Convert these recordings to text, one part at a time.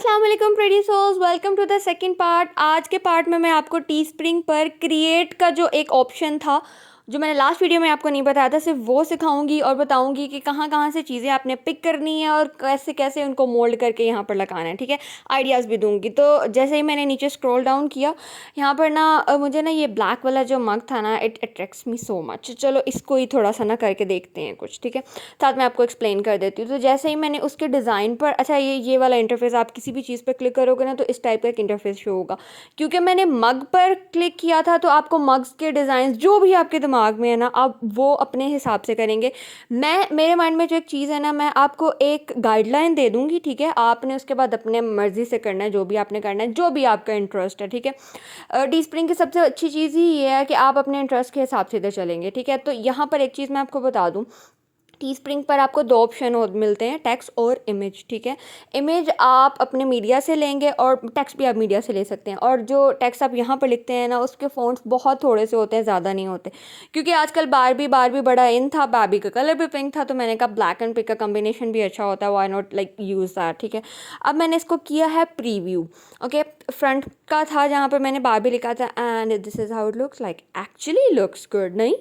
अस्सलाम वालेकुम pretty souls, welcome to the second part. आज के पार्ट में मैं आपको टी स्प्रिंग पर क्रिएट का जो एक ऑप्शन था जो मैंने लास्ट वीडियो में आपको नहीं बताया था, सिर्फ वो सिखाऊंगी और बताऊंगी कि कहाँ कहाँ से चीज़ें आपने पिक करनी है और कैसे कैसे उनको मोल्ड करके यहाँ पर लगाना है। ठीक है, आइडियाज़ भी दूंगी। तो जैसे ही मैंने नीचे स्क्रॉल डाउन किया, यहाँ पर ना मुझे ना ये ब्लैक वाला जो मग था ना, it attracts me so much. चलो इसको ही थोड़ा सा ना करके देखते हैं कुछ। ठीक है, साथ में आपको एक्सप्लेन कर देती हूँ। तो जैसे ही मैंने उसके डिज़ाइन पर, अच्छा ये वाला इंटरफेस, आप किसी भी चीज़ पर क्लिक करोगे ना तो इस टाइप का एक इंटरफेस शो होगा। क्योंकि मैंने मग पर क्लिक किया था तो आपको मग्स के डिज़ाइन जो भी आपके दिमाग में है ना, आप वो अपने हिसाब से करेंगे। मेरे माइंड में जो एक चीज़ है ना, मैं आपको एक गाइडलाइन दे दूँगी। ठीक है, आपने उसके बाद अपने मर्ज़ी से करना है, जो भी आपने करना है, जो भी आपका इंटरेस्ट है। ठीक है, टी स्प्रिंग की सबसे अच्छी चीज़ ही ये है कि आप अपने इंटरेस्ट के हिसाब से इधर चलेंगे। ठीक है, तो यहाँ पर एक चीज़ मैं आपको बता दूँ, टी स्प्रिंग पर आपको दो ऑप्शन मिलते हैं, टेक्स्ट और इमेज। ठीक है, इमेज आप अपने मीडिया से लेंगे और टेक्स्ट भी आप मीडिया से ले सकते हैं। और जो टेक्स्ट आप यहाँ पर लिखते हैं ना, उसके फ़ॉन्ट्स बहुत थोड़े से होते हैं, ज़्यादा नहीं होते। क्योंकि आजकल बारबी बड़ा इन था, बारबी का कलर भी पिंक था, तो मैंने कहा ब्लैक एंड पिंक का कॉम्बिनेशन भी अच्छा होता है, why not like use that. ठीक है, अब मैंने इसको किया है प्रीव्यू। ओके, फ्रंट का था जहाँ पर मैंने बारबी लिखा था, and this is how it looks like. Actually looks good, नहीं?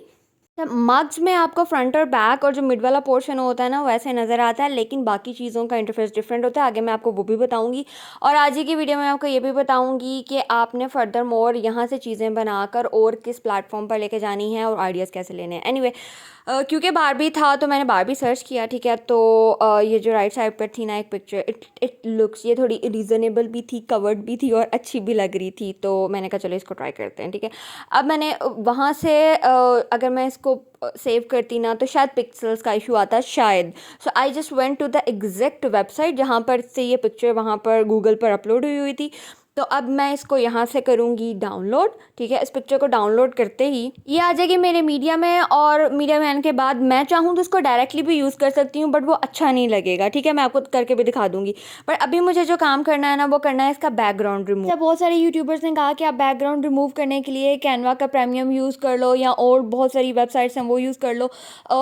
मग्स में आपको फ्रंट और बैक और जो मिड वाला पोर्शन होता है ना, वैसे नज़र आता है, लेकिन बाकी चीज़ों का इंटरफेस डिफरेंट होता है। आगे मैं आपको वो भी बताऊंगी। और आज ही की वीडियो में आपको ये भी बताऊंगी कि आपने फर्दर मोर यहाँ से चीज़ें बनाकर और किस प्लेटफॉर्म पर लेके जानी है और आइडियाज़ कैसे लेने हैं। एनीवे, क्योंकि बारबी था तो मैंने बारबी सर्च किया। ठीक है, तो ये जो राइट साइड पर थी ना एक पिक्चर, इट लुक्स, ये थोड़ी रीज़नेबल भी थी, कवर्ड भी थी और अच्छी भी लग रही थी, तो मैंने कहा चलो इसको ट्राई करते हैं। ठीक है, अब मैंने वहाँ से अगर मैं इसको सेव करती ना तो शायद पिक्सल्स का इशू आता शायद। So I just went to the exact website जहाँ पर से ये पिक्चर वहाँ पर गूगल पर अपलोड हुई थी। तो अब मैं इसको यहाँ से करूँगी डाउनलोड। ठीक है, इस पिक्चर को डाउनलोड करते ही ये आ जाएगी मेरे मीडिया में, और मीडिया में आने के बाद मैं चाहूँ तो इसको डायरेक्टली भी यूज़ कर सकती हूँ, बट वो अच्छा नहीं लगेगा। ठीक है, मैं आपको करके भी दिखा दूँगी। पर अभी मुझे जो काम करना है ना, वो करना है इसका बैकग्राउंड रिमूव। बहुत सारे यूट्यूबर्स ने कहा कि आप बैकग्राउंड रिमूव करने के लिए कैनवा का प्रीमियम यूज़ कर लो, या और बहुत सारी वेबसाइट्स हैं वो यूज़ कर लो।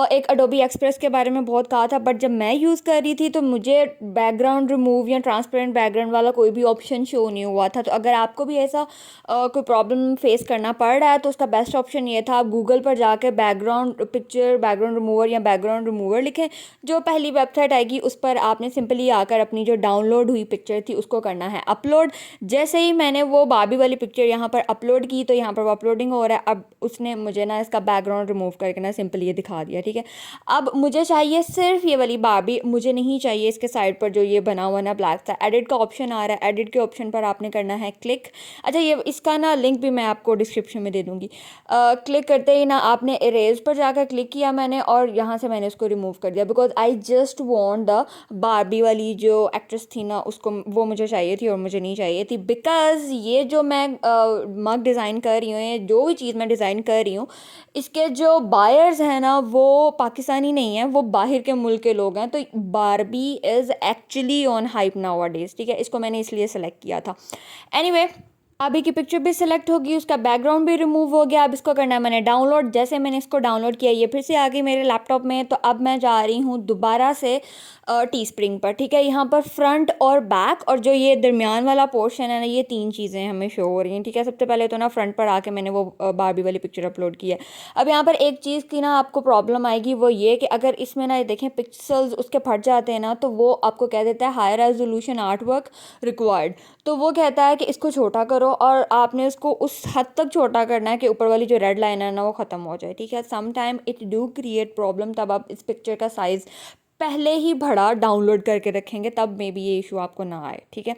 एक अडोबी एक्सप्रेस के बारे में बहुत कहा था, बट जब मैं यूज़ कर रही थी तो मुझे बैकग्राउंड रिमूव या ट्रांसपेरेंट बैकग्राउंड वाला कोई भी ऑप्शन शो नहीं हुआ था। तो अगर आपको भी ऐसा कोई प्रॉब्लम फेस करना पड़ रहा है तो उसका बेस्ट ऑप्शन ये था, आप गूगल पर जाकर बैकग्राउंड पिक्चर, बैकग्राउंड रिमूवर या बैकग्राउंड रिमूवर लिखें। जो पहली वेबसाइट आएगी उस पर आपने सिंपली आकर अपनी जो डाउनलोड हुई पिक्चर थी उसको करना है अपलोड। जैसे ही मैंने वो बारबी वाली पिक्चर यहाँ पर अपलोड की तो यहाँ पर वो अपलोडिंग हो रहा है। अब उसने मुझे ना इसका बैकग्राउंड रिमूव करके ना सिंपली ये दिखा दिया। ठीक है, अब मुझे चाहिए सिर्फ ये वाली बारबी, मुझे नहीं चाहिए इसके साइड पर जो ये बना हुआ ना ब्लैक था। एडिट का ऑप्शन आ रहा है, एडिट के ऑप्शन पर आपने करना है क्लिक। अच्छा, ये इसका ना लिंक भी मैं आपको डिस्क्रिप्शन में दे दूँगी। क्लिक करते ही ना आपने इरेज पर जाकर क्लिक किया मैंने, और यहाँ से मैंने उसको रिमूव कर दिया, because I just want the Barbie वाली जो एक्ट्रेस थी ना, उसको वो मुझे चाहिए थी और मुझे नहीं चाहिए थी। बिकॉज ये जो मैं मग डिज़ाइन कर रही हूँ, ये जो भी चीज़ मैं डिज़ाइन कर रही हूँ, इसके जो बायर्स हैं ना वो पाकिस्तानी नहीं है, वो बाहर के मुल्क के लोग हैं। तो Barbie is actually on hype now days. ठीक है, इसको मैंने इसलिए सेलेक्ट किया था। एनीवे, अभी की पिक्चर भी सिलेक्ट होगी, उसका बैकग्राउंड भी रिमूव हो गया। अब इसको करना है मैंने डाउनलोड। जैसे मैंने इसको डाउनलोड किया, ये फिर से आ गई मेरे लैपटॉप में। तो अब मैं जा रही हूँ दोबारा से टी स्प्रिंग पर। ठीक है, यहाँ पर फ्रंट और बैक और जो ये दरमियान वाला पोर्शन है ना, ये तीन चीज़ें हमें शो हो रही हैं। ठीक है, सबसे पहले तो ना फ्रंट पर आके मैंने वो बारबी वाली पिक्चर अपलोड की है। अब यहाँ पर एक चीज़ की ना आपको प्रॉब्लम आएगी, वो ये कि अगर इसमें ना देखें पिक्सल्स उसके फट जाते हैं ना, तो वो आपको कह देता है high resolution art work required. तो वो कहता है कि इसको छोटा करो, और आपने उसको उस हद तक छोटा करना है कि ऊपर वाली जो रेड लाइन है ना वो ख़त्म हो जाए। ठीक है, some time it do create problem, तब आप इस पिक्चर का साइज़ पहले ही बड़ा डाउनलोड करके रखेंगे, तब मे बी ये इशू आपको ना आए। ठीक है,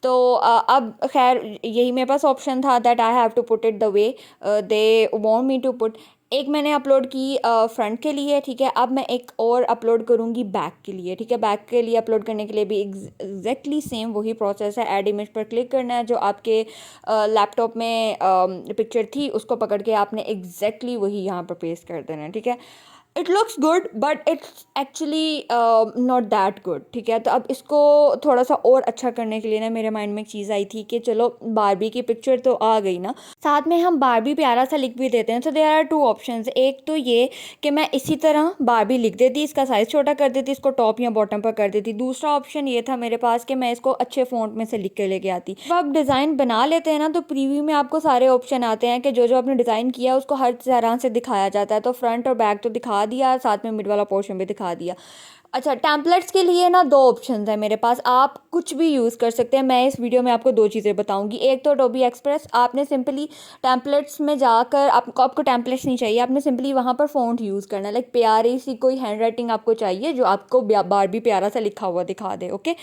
तो अब खैर यही मेरे पास ऑप्शन था, that I have to put it the way they want me to put. एक मैंने अपलोड की फ्रंट के लिए। ठीक है, अब मैं एक और अपलोड करूँगी बैक के लिए। ठीक है, बैक के लिए अपलोड करने के लिए भी एग्जैक्टली सेम वही प्रोसेस है। ऐड इमेज पर क्लिक करना है, जो आपके लैपटॉप में पिक्चर थी उसको पकड़ के आपने एग्जैक्टली वही यहाँ पर पेस्ट कर देना है। ठीक है, it looks good but it's actually not that good, ठीक है। तो अब इसको थोड़ा सा और अच्छा करने के लिए ना मेरे माइंड में एक चीज़ आई थी कि चलो बारबी की पिक्चर तो आ गई ना, साथ में हम बारबी प्यारा सा लिख भी देते हैं। तो देयर आर टू ऑप्शंस, एक तो ये कि मैं इसी तरह बारबी लिख देती, इसका साइज़ छोटा कर देती, इसको टॉप या बॉटम पर कर देती। दूसरा ऑप्शन ये था मेरे पास कि मैं इसको अच्छे फ़ॉन्ट में से लिख के लेके आती। जब आप डिज़ाइन बना लेते हैं ना तो प्रीव्यू में आपको सारे ऑप्शन आते हैं कि जो जो आपने डिज़ाइन किया उसको हर तरह से दिखाया जाता है। तो फ्रंट और बैक तो दिखा दिया, साथ में मिड वाला पोर्शन भी दिखा दिया। अच्छा, टेम्पलेट्स के लिए ना दो ऑप्शंस हैं मेरे पास, आप कुछ भी यूज़ कर सकते हैं। मैं इस वीडियो में आपको दो चीज़ें बताऊंगी। एक तो अडोबी एक्सप्रेस, आपने सिंपली टेम्पलेट्स में जाकर आपको टेम्पलेट्स नहीं चाहिए, आपने सिंपली वहाँ पर फ़ॉन्ट यूज़ करना है। लाइक प्यारी सी कोई हैंड राइटिंग आपको चाहिए जो आपको बारबी प्यारा सा लिखा हुआ दिखा दे, ओके।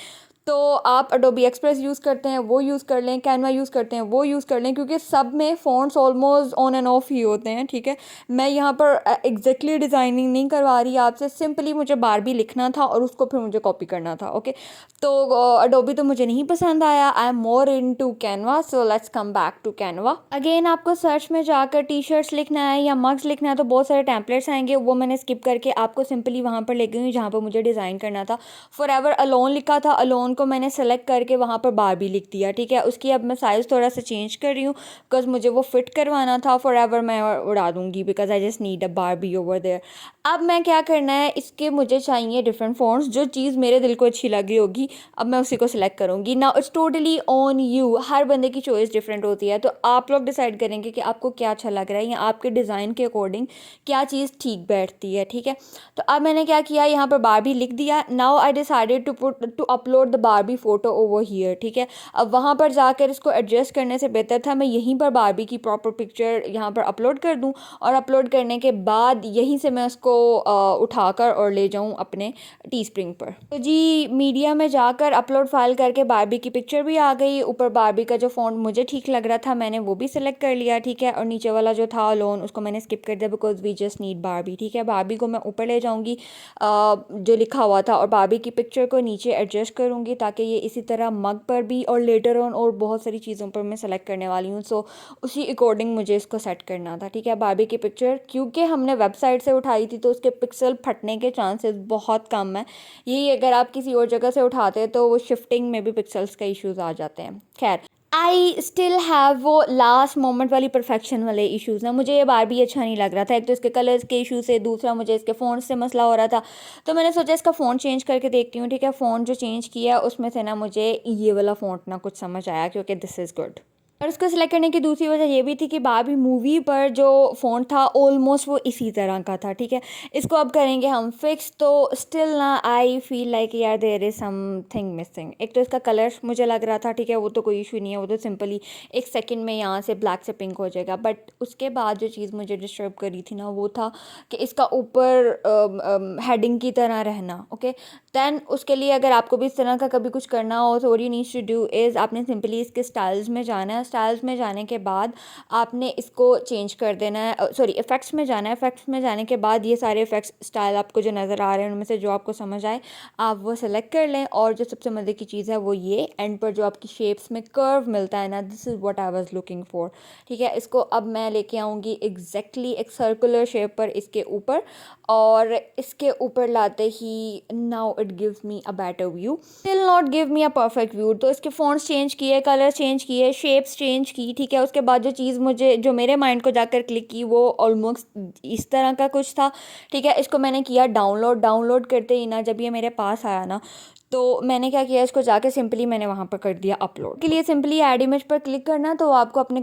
तो आप अडोबी एक्सप्रेस यूज़ करते हैं वो यूज़ कर लें, कैनवा यूज़ करते हैं वो यूज़ कर लें, क्योंकि सब में fonts almost on and off ही होते हैं, ठीक है। मैं यहाँ पर एग्जैक्टली डिज़ाइनिंग नहीं करवा रही आपसे, सिंपली मुझे बारबी लिखना था और उसको फिर मुझे कॉपी करना था, ओके। तो अडोबी तो मुझे नहीं पसंद आया, I am more in to Canva, so let's come back to Canva again. आपको सर्च में जाकर टी शर्ट्स लिखना है या मग्स लिखना है तो बहुत सारे टेम्पलेट्स आएंगे, वो मैंने स्किप करके आपको सिंपली वहाँ पर ले गई हूँ जहाँ पर मुझे डिज़ाइन करना था। फॉर एवर अलोन लिखा था, अलोन को मैंने सेलेक्ट करके वहाँ पर बारबी लिख दिया, ठीक है। उसकी अब मैं साइज़ थोड़ा सा चेंज कर रही हूँ बिकॉज मुझे वो फिट करवाना था। फॉर एवर मैं उड़ा दूँगी because I just need a Barbie over there. अब मैं क्या करना है, इसके मुझे चाहिए डिफरेंट फ़ॉन्ट्स, जो चीज़ मेरे दिल को अच्छी लगी होगी अब मैं उसी को सिलेक्ट करूँगी। Now it's totally on you, हर बंदे की चॉइस डिफरेंट होती है, तो आप लोग डिसाइड करेंगे कि आपको क्या अच्छा लग रहा है या आपके डिज़ाइन के अकॉर्डिंग क्या चीज़ ठीक बैठती है, ठीक है। तो अब मैंने क्या किया, यहाँ पर बारबी लिख दिया। Now I decided to upload the Barbie photo over here, ठीक है। अब वहाँ पर जाकर इसको एडजस्ट करने से बेहतर था मैं यहीं पर बारबी की प्रॉपर पिक्चर यहाँ पर अपलोड कर दूँ, और अपलोड करने के बाद यहीं से मैं उसको उठाकर और ले जाऊँ अपने टी स्प्रिंग पर। तो जी मीडिया में जाकर अपलोड फाइल करके बारबी की पिक्चर भी आ गई, ऊपर बारबी का जो फ़ॉन्ट मुझे ठीक लग रहा था मैंने वो भी सिलेक्ट कर लिया, ठीक है। और नीचे वाला जो था लोन उसको मैंने स्किप कर दिया because we just need Barbie, ठीक है। बारबी को मैं ऊपर ले जाऊँगी जो लिखा हुआ था, और बारबी की पिक्चर को नीचे एडजस्ट करूँगी ताकि ये इसी तरह मग पर भी और लेटर ऑन और बहुत सारी चीज़ों पर मैं सेलेक्ट करने वाली हूँ। सो उसी अकॉर्डिंग मुझे इसको सेट करना था, ठीक है। बारबी की पिक्चर क्योंकि हमने वेबसाइट से उठाई थी तो उसके पिक्सल फटने के चांसेस बहुत कम है। यही अगर आप किसी और जगह से उठाते हैं तो वो शिफ्टिंग में भी पिक्सल्स का इश्यूज आ जाते हैं। खैर, आई स्टिल हैव वो लास्ट मोमेंट वाली परफेक्शन वाले इश्यूज़ ना, मुझे ये बारबी अच्छा नहीं लग रहा था। एक तो इसके कलर्स के इशू से, दूसरा मुझे इसके फ़ॉन्ट से मसला हो रहा था। तो मैंने सोचा इसका फ़ॉन्ट चेंज करके देखती हूँ, ठीक है। फ़ॉन्ट जो चेंज किया उसमें से ना मुझे ये वाला फ़ॉन्ट ना कुछ समझ आया, क्योंकि दिस इज़ गुड। और उसको सिलेक्ट करने की दूसरी वजह ये भी थी कि बारबी मूवी पर जो फ़ॉन्ट था ऑलमोस्ट वो इसी तरह का था, ठीक है। इसको अब करेंगे हम फिक्स, तो स्टिल ना आई फील लाइक यार देयर इज़ समथिंग मिसिंग। एक तो इसका कलर मुझे लग रहा था, ठीक है, वो तो कोई इशू नहीं है, वो तो सिंपली एक सेकंड में यहाँ से ब्लैक से पिंक हो जाएगा। बट उसके बाद जो चीज़ मुझे डिस्टर्ब करी थी ना वो था कि इसका ऊपर हेडिंग की तरह रहना, ओके। दैन उसके लिए अगर आपको भी इस तरह का कभी कुछ करना हो तो what you need to do is आपने सिंपली इसके स्टाइल्स में जाना है। स्टाइल्स में जाने के बाद आपने इसको चेंज कर देना है, सॉरी इफ़ेक्ट्स में जाना है। इफ़ेक्ट्स में जाने के बाद ये सारे इफ़ेक्ट्स स्टाइल आपको जो नज़र आ रहे हैं उनमें से जो आपको समझ आए आप वो सेलेक्ट कर लें। और जो सबसे मज़े की चीज़ है वो ये एंड पर जो आपकी शेप्स में कर्व मिलता है ना, this is what I was looking for, ठीक है। इसको अब मैं लेके आऊँगी एग्जैक्टली एक सर्कुलर शेप पर इसके ऊपर, और इसके ऊपर लाते ही now it gives me a better view, still not give me a perfect view. तो इसके फ़ॉन्ट्स चेंज किए, कलर चेंज किए, शेप्स चेंज की, ठीक है। उसके बाद जो चीज़ मुझे जो मेरे माइंड को जाकर क्लिक की वो ऑलमोस्ट इस तरह का कुछ था, ठीक है। इसको मैंने किया डाउनलोड करते ही ना जब ये मेरे पास आया ना तो मैंने क्या किया, इसको जाके सिंपली मैंने वहाँ पर कर दिया अपलोड। के लिए सिंपली ऐड इमेज पर क्लिक करना, तो आपको अपने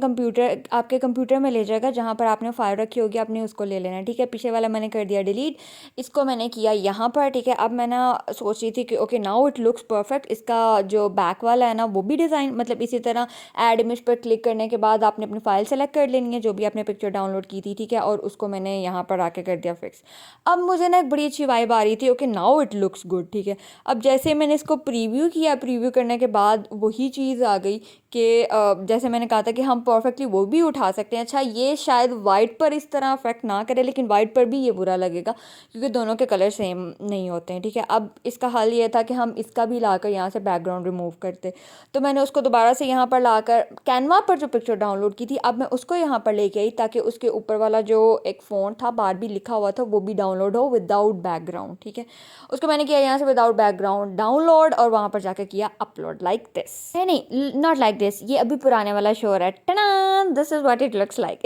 आपके कंप्यूटर में ले जाएगा जहाँ पर आपने फाइल रखी होगी, आपने उसको ले लेना, ठीक है। पीछे वाला मैंने कर दिया डिलीट, इसको मैंने किया यहाँ पर, ठीक है। अब मैं ना सोच रही थी कि okay now it looks perfect. इसका जो बैक वाला है ना वो भी डिज़ाइन मतलब इसी तरह ऐड इमेज पर क्लिक करने के बाद आपने अपनी फ़ाइल सेलेक्ट कर लेनी है जो भी आपने पिक्चर डाउनलोड की थी, ठीक है। और उसको मैंने यहाँ पर आके कर दिया फिक्स। अब मुझे ना एक बड़ी अच्छी वाइब आ रही थी, okay now it looks good, ठीक है। अब जैसे मैंने इसको प्रीव्यू किया, प्रीव्यू करने के बाद वही चीज़ आ गई कि जैसे मैंने कहा था कि हम परफेक्टली वो भी उठा सकते हैं। अच्छा, ये शायद वाइट पर इस तरह अफेक्ट ना करे, लेकिन वाइट पर भी ये बुरा लगेगा क्योंकि दोनों के कलर सेम नहीं होते हैं, ठीक है। अब इसका हल ये था कि हम इसका भी लाकर यहाँ से बैकग्राउंड रिमूव करते, तो मैंने उसको दोबारा से यहाँ पर लाकर कैनवा पर जो पिक्चर डाउनलोड की थी, अब मैं उसको यहाँ पर लेके आई ताकि उसके ऊपर वाला जो एक फ़ॉन्ट था बारबी लिखा हुआ था वो भी डाउनलोड हो विदाउट बैकग्राउंड, ठीक है। उसको मैंने किया यहाँ से विदाउट बैकग्राउंड डाउनलोड और वहाँ पर जाकर किया अपलोड लाइक दिस। नहीं, नॉट लाइक दिस, ये अभी पुराने वाला शो रहा है, टना, this is what it looks like.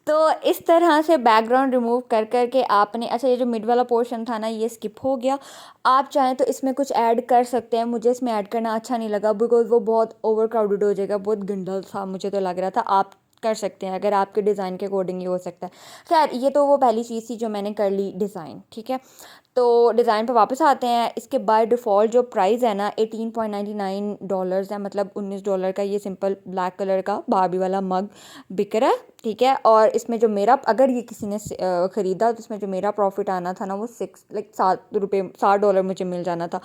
तो इस तरह से बैकग्राउंड रिमूव कर कर के आपने, अच्छा ये जो मिड वाला पोर्शन था ना ये स्किप हो गया। आप चाहें तो इसमें कुछ ऐड कर सकते हैं, मुझे इसमें ऐड करना अच्छा नहीं लगा बिकॉज वो बहुत ओवर क्राउडेड हो जाएगा, बहुत गंदा था मुझे तो लग रहा था। आप कर सकते हैं अगर आपके डिज़ाइन के अकॉर्डिंग ये हो सकता है। खैर, ये तो वो पहली चीज़ थी जो मैंने कर ली डिज़ाइन, ठीक है। तो डिज़ाइन पर वापस आते हैं। इसके बाय डिफ़ॉल्ट जो प्राइस है ना $18.99 है, मतलब $19 का ये सिंपल ब्लैक कलर का बारबी वाला मग बिक रहा है, ठीक है। और इसमें जो मेरा, अगर ये किसी ने ख़रीदा तो इसमें जो मेरा प्रॉफिट आना था ना वो $60 मुझे मिल जाना था।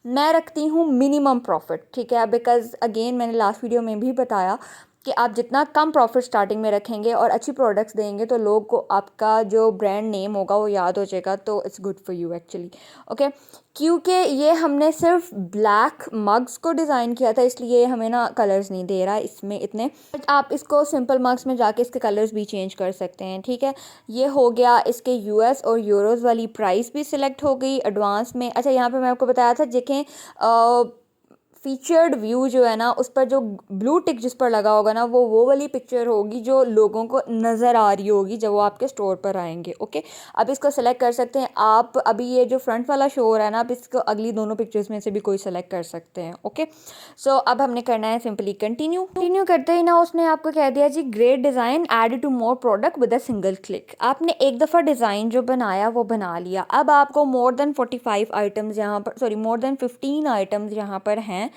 मैं रखती हूँ मिनिमम प्रॉफिट, ठीक है, बिकॉज़ अगेन मैंने लास्ट वीडियो में भी बताया कि आप जितना कम प्रॉफिट स्टार्टिंग में रखेंगे और अच्छी प्रोडक्ट्स देंगे तो लोग को आपका जो ब्रांड नेम होगा वो याद हो जाएगा, तो it's good for you actually, okay. क्योंकि ये हमने सिर्फ ब्लैक मग्स को डिज़ाइन किया था इसलिए हमें ना कलर्स नहीं दे रहा है इसमें इतने, बट आप इसको सिंपल मग्स में जाके इसके कलर्स भी चेंज कर सकते हैं, ठीक है। ये हो गया। इसके यूएस और यूरोज़ वाली प्राइस भी सिलेक्ट हो गई एडवांस में। अच्छा, यहाँ पे मैं आपको बताया था देखें फीचर्ड व्यू जो है ना उस पर जो ब्लू टिक जिस पर लगा होगा ना वो वाली पिक्चर होगी जो लोगों को नज़र आ रही होगी जब वो आपके स्टोर पर आएंगे, ओके। अब इसको सेलेक्ट कर सकते हैं आप। अभी ये जो फ्रंट वाला शो हो रहा है ना, आप इसको अगली दोनों पिक्चर्स में से भी कोई सेलेक्ट कर सकते हैं, ओके। सो अब हमने करना है सिंपली कंटिन्यू करते ही ना उसने आपको कह दिया जी great design add to more product with a single click. आपने एक दफ़ा डिज़ाइन जो बनाया वो बना लिया। अब आपको मोर देन 15 आइटम्स यहाँ पर हैं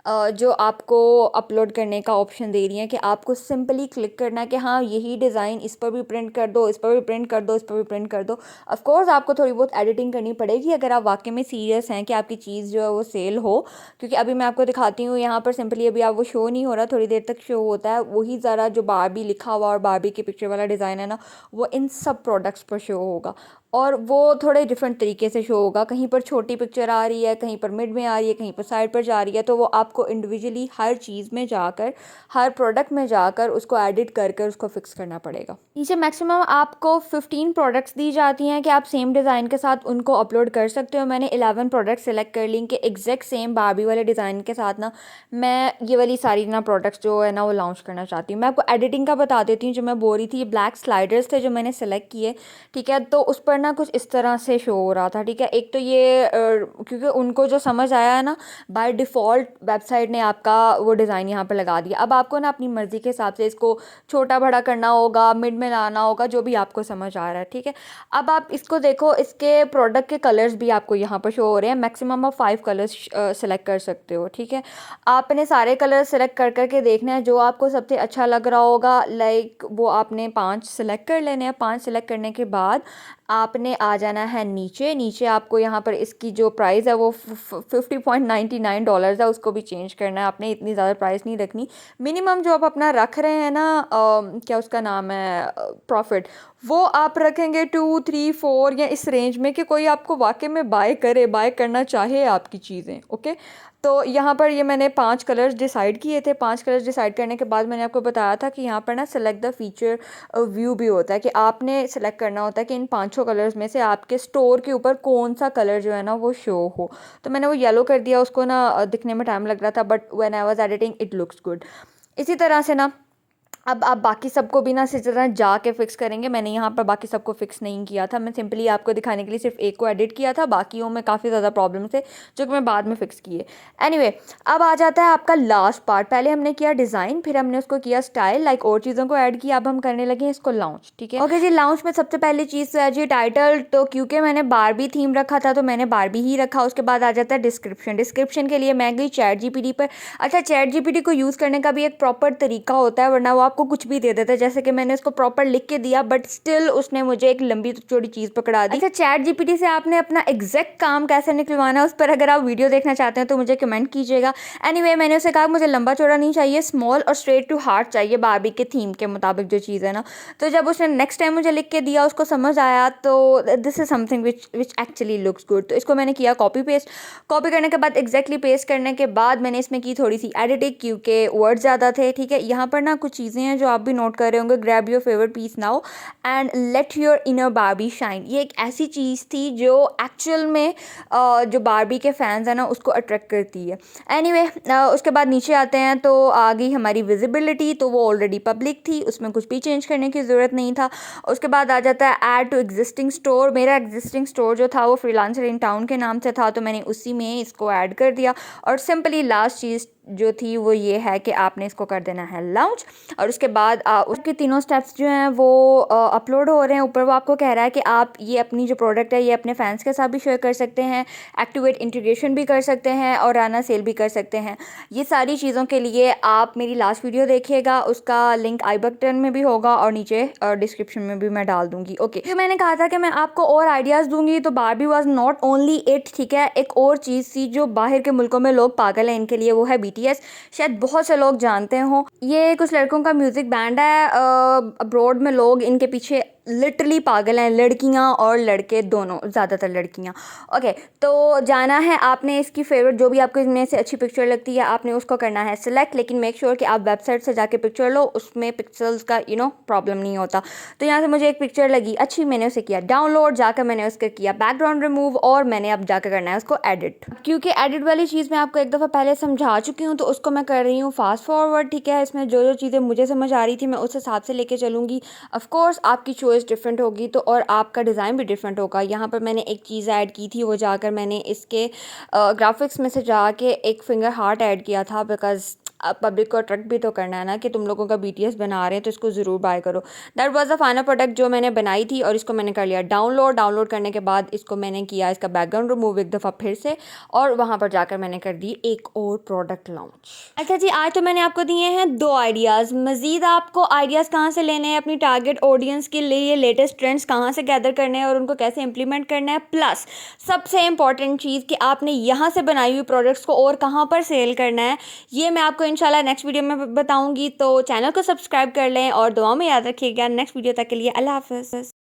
जो आपको अपलोड करने का ऑप्शन दे रही हैं कि आपको सिंपली क्लिक करना है कि हाँ यही डिज़ाइन इस पर भी प्रिंट कर दो, इस पर भी प्रिंट कर दो, इस पर भी प्रिंट कर दो। ऑफ कोर्स आपको थोड़ी बहुत एडिटिंग करनी पड़ेगी अगर आप वाकई में सीरियस हैं कि आपकी चीज़ जो है वो सेल हो, क्योंकि अभी मैं आपको दिखाती हूँ यहाँ पर सिंपली अभी आप वो शो नहीं हो रहा, थोड़ी देर तक शो होता है वही ज़रा जो बारबी लिखा हुआ और बारबी की पिक्चर वाला डिज़ाइन है ना वो इन सब प्रोडक्ट्स पर शो होगा और वो थोड़े डिफरेंट तरीके से शो होगा। कहीं पर छोटी पिक्चर आ रही है, कहीं पर मिड में आ रही है, कहीं पर साइड पर जा रही है, तो वो आपको इंडिविजुअली हर चीज़ में जाकर हर प्रोडक्ट में जाकर उसको एडिट कर कर उसको फिक्स करना पड़ेगा। नीचे मैक्सिमम आपको 15 प्रोडक्ट्स दी जाती हैं कि आप सेम डिज़ाइन के साथ उनको अपलोड कर सकते हो। मैंने 11 प्रोडक्ट सेलेक्ट कर ली कि एग्जैक्ट सेम बारबी वाले डिज़ाइन के साथ ना मैं ये वाली सारी ना प्रोडक्ट्स जो है ना वो लॉन्च करना चाहती हूँ। मैं आपको एडिटिंग का बता देती हूँ। जो मैं बोल रही थी ये ब्लैक स्लाइडर्स थे जो मैंने सेलेक्ट किए, ठीक है, तो उस पर ना कुछ इस तरह से शो हो रहा था, ठीक है। एक तो ये क्योंकि उनको जो समझ आया है ना बाय डिफ़ॉल्ट वेबसाइट ने आपका वो डिज़ाइन यहाँ पर लगा दिया। अब आपको ना अपनी मर्ज़ी के हिसाब से इसको छोटा बड़ा करना होगा, मिड में लाना होगा, जो भी आपको समझ आ रहा है, ठीक है। अब आप इसको देखो, इसके प्रोडक्ट के कलर्स भी आपको यहाँ पर शो हो रहे हैं। मैक्सिमम आप 5 कलर्स सेलेक्ट कर सकते हो, ठीक है। आपने सारे कलर सेलेक्ट कर करके देखना है जो आपको सबसे अच्छा लग रहा होगा, लाइक वो आपने 5 सेलेक्ट कर लेने हैं। 5 सेलेक्ट करने के बाद आपने आ जाना है नीचे आपको यहाँ पर इसकी जो प्राइस है वो $50.99 है, उसको भी चेंज करना है। आपने इतनी ज़्यादा प्राइस नहीं रखनी। मिनिमम जो आप अपना रख रहे हैं ना क्या उसका नाम है प्रॉफिट, वो आप रखेंगे 2, 3, 4 या इस रेंज में कि कोई आपको वाकई में बाय करना चाहे आपकी चीज़ें, ओके। तो यहाँ पर ये मैंने 5 कलर्स डिसाइड किए थे। 5 कलर्स डिसाइड करने के बाद मैंने आपको बताया था कि यहाँ पर ना सेलेक्ट द फीचर व्यू भी होता है कि आपने सेलेक्ट करना होता है कि इन 5 कलर्स में से आपके स्टोर के ऊपर कौन सा कलर जो है ना वो शो हो। तो मैंने वो येलो कर दिया, उसको ना दिखने में टाइम लग रहा था but when I was editing it looks good. इसी तरह से ना अब आप बाकी सबको भी ना इसी तरह जाके फ़िक्स करेंगे। मैंने यहाँ पर बाकी सबको फ़िक्स नहीं किया था, मैं सिंपली आपको दिखाने के लिए सिर्फ एक को एडिट किया था, बाकियों में काफ़ी ज़्यादा प्रॉब्लम थे जो कि मैं बाद में फ़िक्स किए। एनीवे, अब आ जाता है आपका लास्ट पार्ट। पहले हमने किया डिज़ाइन, फिर हमने उसको किया स्टाइल, लाइक और चीज़ों को ऐड किया। अब हम करने लगे हैं इसको लॉन्च, ठीक है। ओके जी, लॉन्च में सबसे पहली चीज़ तो है जी टाइटल। तो क्योंकि मैंने बारबी थीम रखा था तो मैंने बारबी ही रखा। उसके बाद आ जाता है डिस्क्रिप्शन के लिए मैं गई चैट जीपीटी पर। अच्छा, चैट जीपीटी को यूज़ करने का भी एक प्रॉपर तरीका होता है, वरना वो वो आपको कुछ भी दे देता है। जैसे कि मैंने उसको प्रॉपर लिख के दिया बट स्टिल उसने मुझे एक लंबी चौड़ी चीज़ पकड़ा दी। अच्छा, चैट जीपीटी से आपने अपना एग्जैक्ट काम कैसे निकलवाना है उस पर अगर आप वीडियो देखना चाहते हैं तो मुझे कमेंट कीजिएगा। एनीवे, मैंने उसे कहा मुझे लंबा चौड़ा नहीं चाहिए, स्मॉल और स्ट्रेट टू हार्ट चाहिए बारबी के थीम के मुताबिक जो चीज़ है ना। तो जब उसने नेक्स्ट टाइम मुझे लिख के दिया उसको समझ आया तो this is something which actually looks good. तो इसको मैंने किया कॉपी पेस्ट। कॉपी करने के बाद एग्जैक्टली पेस्ट करने के बाद मैंने इसमें की थोड़ी सी एडिटिंग क्योंकि वर्ड ज़्यादा थे। ठीक है, यहाँ पर ना कुछ चीज़ें हैं जो आप भी नोट कर रहे होंगे। Grab your favourite piece now and let your inner Barbie shine. ये एक ऐसी चीज़ थी जो एक्चुअल में जो बारबी के फैंस हैं ना उसको अट्रैक्ट करती है। एनीवे, उसके बाद नीचे आते हैं तो आ गई हमारी विजिबिलिटी। तो वो ऑलरेडी पब्लिक थी, उसमें कुछ भी चेंज करने की ज़रूरत नहीं था। उसके बाद आ जाता है ऐड टू एग्जिस्टिंग स्टोर। मेरा एग्जिस्टिंग स्टोर जो था वो फ्रीलांसर इन टाउन के नाम से था, तो मैंने उसी में इसको ऐड कर दिया। और सिंपली लास्ट चीज़ जो थी वो ये है कि आपने इसको कर देना है लॉन्च। और उसके बाद उसके तीनों स्टेप्स जो हैं वो अपलोड हो रहे हैं ऊपर। वो आपको कह रहा है कि आप ये अपनी जो प्रोडक्ट है ये अपने फैंस के साथ भी शेयर कर सकते हैं, एक्टिवेट इंटीग्रेशन भी कर सकते हैं और राना सेल भी कर सकते हैं। ये सारी चीज़ों के लिए आप मेरी लास्ट वीडियो देखिएगा, उसका लिंक आई बटन में भी होगा और नीचे डिस्क्रिप्शन में भी मैं डाल दूँगी। ओके, तो मैंने कहा था कि मैं आपको और आइडियाज़ दूँगी, तो Barbie was not only it. ठीक है, एक और चीज़ थी जो बाहर के मुल्कों में लोग पागल हैं इनके लिए, वो है BTS। शायद बहुत से लोग जानते हो, ये कुछ लड़कों का म्यूज़िक बैंड है। अब्रॉड में लोग इनके पीछे लिटरली पागल हैं, लड़कियां और लड़के दोनों, ज़्यादातर लड़कियां। ओके, तो जाना है आपने इसकी फेवरेट जो भी आपको इनमें से अच्छी पिक्चर लगती है आपने उसको करना है सिलेक्ट। लेकिन मेक श्योर कि आप वेबसाइट से जाके पिक्चर लो, उसमें पिक्सल्स का प्रॉब्लम नहीं होता। तो यहाँ से मुझे एक पिक्चर लगी अच्छी, मैंने उसे किया डाउनलोड, जाकर मैंने उसके किया बैकग्राउंड रिमूव और मैंने अब जाकर करना है उसको एडिट। क्योंकि एडिट वाली चीज़ मैं आपको एक दफ़ा पहले समझा चुकी हूँ तो उसको मैं कर रही हूँ फास्ट फॉरवर्ड। ठीक है, इसमें जो जो चीज़ें मुझे समझ आ रही थी मैं उस हिसाब से लेके चलूँगी। ऑफकोर्स आपकी चॉइस डिफरेंट होगी तो और आपका डिज़ाइन भी डिफरेंट होगा। यहाँ पर मैंने एक चीज़ ऐड की थी, वो जाकर मैंने इसके ग्राफिक्स में से जाके एक फिंगर हार्ट ऐड किया था, बिकॉज पब्लिक को अट्रैक्ट भी तो करना है ना कि तुम लोगों का BTS बना रहे हैं तो इसको ज़रूर बाय करो। That was the final product जो मैंने बनाई थी और इसको मैंने कर लिया डाउनलोड। डाउनलोड करने के बाद इसको मैंने किया इसका बैकग्राउंड रिमूव एक दफ़ा फिर से, और वहाँ पर जाकर मैंने कर दी एक और प्रोडक्ट लॉन्च। अच्छा जी, आज तो मैंने आपको दिए हैं 2 आइडियाज़। मज़ीद आपको आइडियाज़ कहाँ से लेने हैं अपनी टारगेट ऑडियंस के लिए, लेटेस्ट ट्रेंड्स कहाँ से गैदर करने हैं और उनको कैसे इंप्लीमेंट करना है, प्लस सबसे इंपॉर्टेंट चीज़ कि आपने यहाँ से बनाई हुई प्रोडक्ट्स को और कहाँ पर सेल करना है, ये मैं आपको इंशाल्लाह नेक्स्ट वीडियो में बताऊंगी। तो चैनल को सब्सक्राइब कर लें और दुआ में याद रखिएगा। नेक्स्ट वीडियो तक के लिए अल्लाह हाफ़िज़।